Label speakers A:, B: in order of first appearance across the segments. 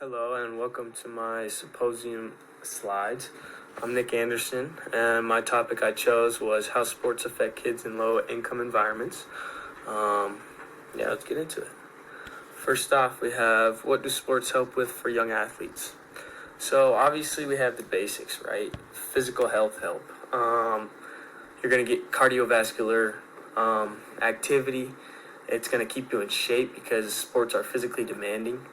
A: Hello and welcome to my symposium slides. I'm Nick Anderson, and my topic I chose was how sports affect kids in low income environments. Let's get into it. First off, we have what do sports help with for young athletes? So, obviously, we have the basics, right? Physical health help. You're going to get cardiovascular activity. It's going to keep you in shape because sports are physically demanding.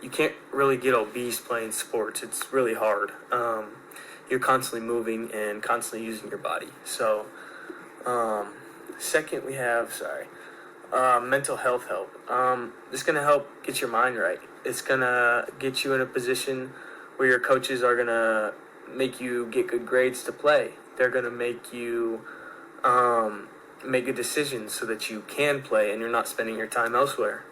A: You can't really get obese playing sports. It's really hard. You're constantly moving and constantly using your body. So, second, we have, mental health help. This is going to help get your mind right. It's going to get you in a position where your coaches are going to make you get good grades to play. They're going to make you make good decisions so that you can play and you're not spending your time elsewhere.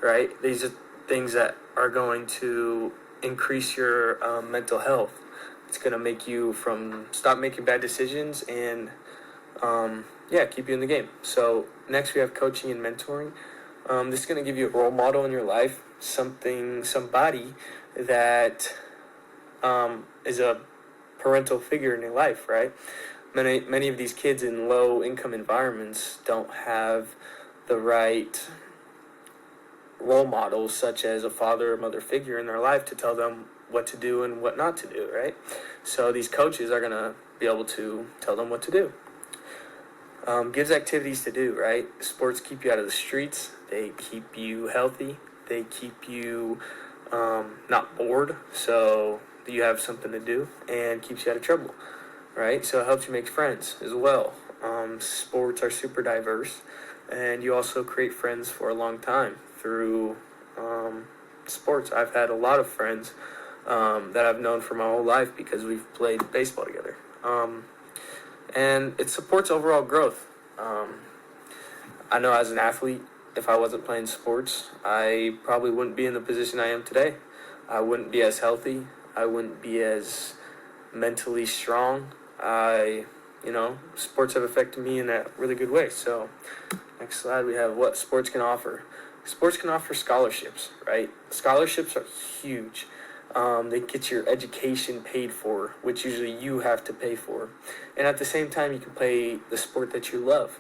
A: Right? These are things that are going to increase your mental health. It's going to make you stop making bad decisions and keep you in the game. So next we have coaching and mentoring. This is going to give you a role model in your life, somebody that is a parental figure in your life, right? Many of these kids in low income environments don't have the right role models, such as a father or mother figure in their life to tell them what to do and what not to do, right? So these coaches are going to be able to tell them what to do. Gives activities to do, right? Sports keep you out of the streets. They keep you healthy. They keep you not bored, so you have something to do, and keeps you out of trouble, right? So it helps you make friends as well. Sports are super diverse, and you also create friends for a long time through sports. I've had a lot of friends that I've known for my whole life because we've played baseball together. And it supports overall growth. I know as an athlete, if I wasn't playing sports, I probably wouldn't be in the position I am today. I wouldn't be as healthy. I wouldn't be as mentally strong. Sports have affected me in a really good way. So, next slide, we have what sports can offer. Sports can offer scholarships, right? Scholarships are huge. They get your education paid for, which usually you have to pay for. And at the same time, you can play the sport that you love.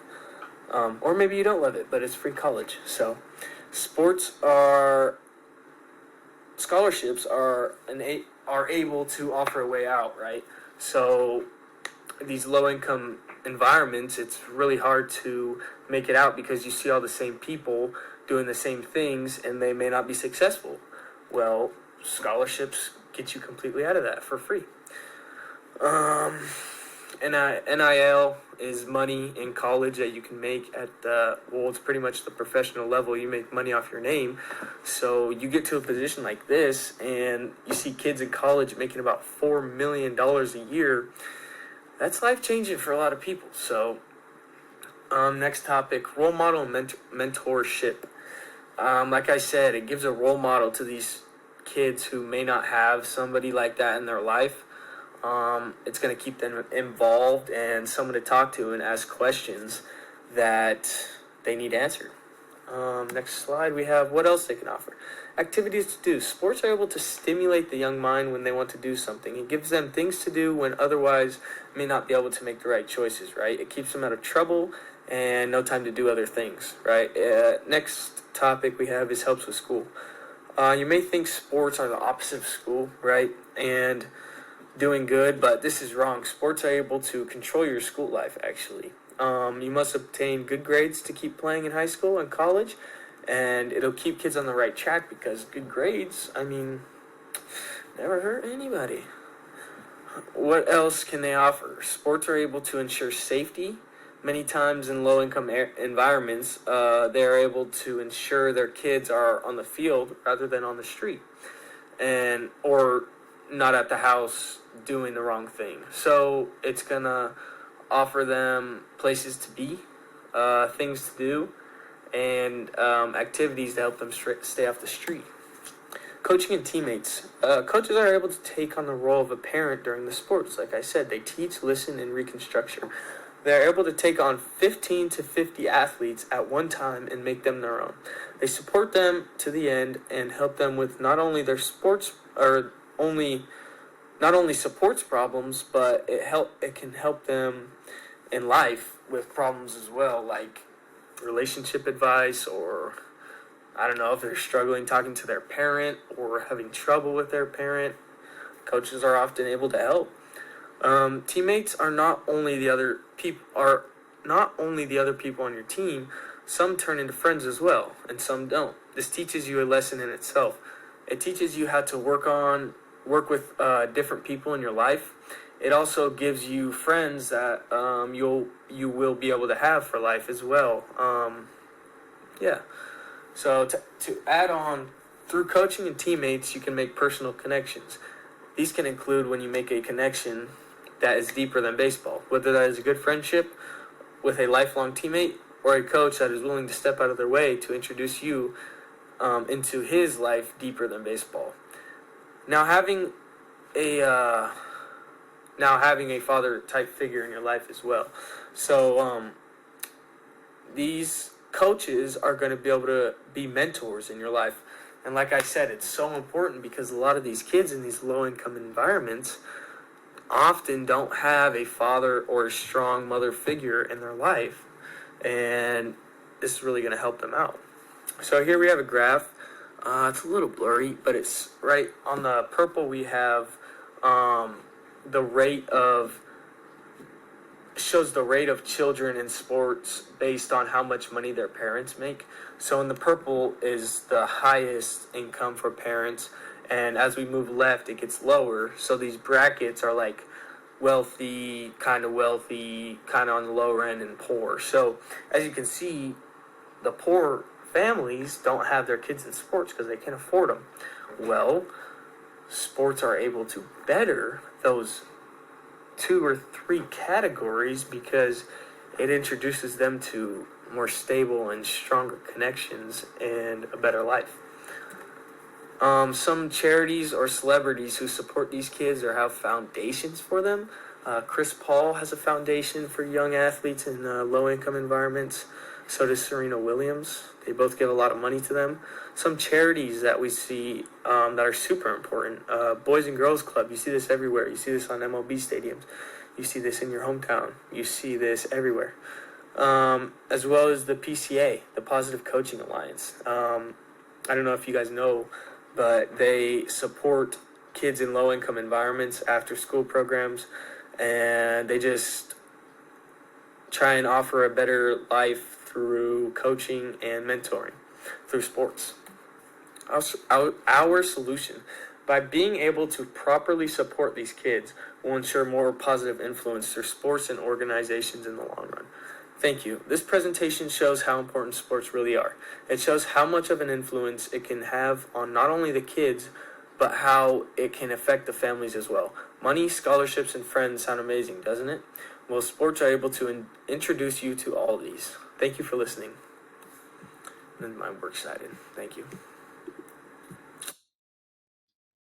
A: Or maybe you don't love it, but it's free college. So, scholarships are able to offer a way out, right? So, these low-income environments, it's really hard to make it out because you see all the same people doing the same things and they may not be successful. Well, scholarships get you completely out of that for free. NIL is money in college that you can make it's pretty much the professional level. You make money off your name. So you get to a position like this and you see kids in college making about $4 million a year. That's life-changing for a lot of people. So, next topic, role model and mentorship. Like I said, it gives a role model to these kids who may not have somebody like that in their life. It's going to keep them involved and someone to talk to and ask questions that they need answered. Next slide, we have what else they can offer. Activities to do. Sports are able to stimulate the young mind when they want to do something. It gives them things to do when otherwise may not be able to make the right choices, right? It keeps them out of trouble and no time to do other things, right? Next topic we have is helps with school. You may think sports are the opposite of school, right? And doing good, but this is wrong. Sports are able to control your school life, actually. You must obtain good grades to keep playing in high school and college, and it'll keep kids on the right track because good grades, never hurt anybody. What else can they offer? Sports are able to ensure safety. Many times in low-income environments, they're able to ensure their kids are on the field rather than on the street, or not at the house doing the wrong thing. So it's gonna offer them places to be, things to do, and activities to help them stay off the street. Coaching and teammates. Coaches are able to take on the role of a parent during the sports. Like I said, they teach, listen, and reconstruction. They're able to take on 15 to 50 athletes at one time and make them their own. They support them to the end and help them with not only their sports or only not only supports problems, but it can help them in life with problems as well, like relationship advice, or I don't know if they're struggling talking to their parent or having trouble with their parent. Coaches are often able to help. Teammates are not only the other people on your team. Some turn into friends as well, and some don't. This teaches you a lesson in itself. It teaches you how to work with different people in your life. It also gives you friends that you will be able to have for life as well. Yeah. So to add on, through coaching and teammates, you can make personal connections. These can include when you make a connection that is deeper than baseball, whether that is a good friendship with a lifelong teammate or a coach that is willing to step out of their way to introduce you into his life deeper than baseball. Now having a father type figure in your life as well. So these coaches are going to be able to be mentors in your life. And like I said, it's so important because a lot of these kids in these low income environments often don't have a father or a strong mother figure in their life. And this is really going to help them out. So here we have a graph. It's a little blurry, but it's right on the purple. We have the rate of shows the rate of children in sports based on how much money their parents make. So in the purple is the highest income for parents, and as we move left, it gets lower. So these brackets are like wealthy, kind of on the lower end, and poor. So as you can see, the poor families don't have their kids in sports because they can't afford them. Well, sports are able to better those 2 or 3 categories because it introduces them to more stable and stronger connections and a better life. Some charities or celebrities who support these kids or have foundations for them. Chris Paul has a foundation for young athletes in low-income environments. So does Serena Williams. They both give a lot of money to them. Some charities that we see that are super important. Boys and Girls Club. You see this everywhere. You see this on MLB stadiums. You see this in your hometown. You see this everywhere. As well as the PCA, the Positive Coaching Alliance. I don't know if you guys know, but they support kids in low-income environments, after-school programs, and they just try and offer a better life through coaching and mentoring through sports. Our solution, by being able to properly support these kids, will ensure more positive influence through sports and organizations in the long run. Thank you. This presentation shows how important sports really are. It shows how much of an influence it can have on not only the kids, but how it can affect the families as well. Money, scholarships, and friends sound amazing, doesn't it? Well, sports are able to introduce you to all these. Thank you for listening. And my works cited. Thank you.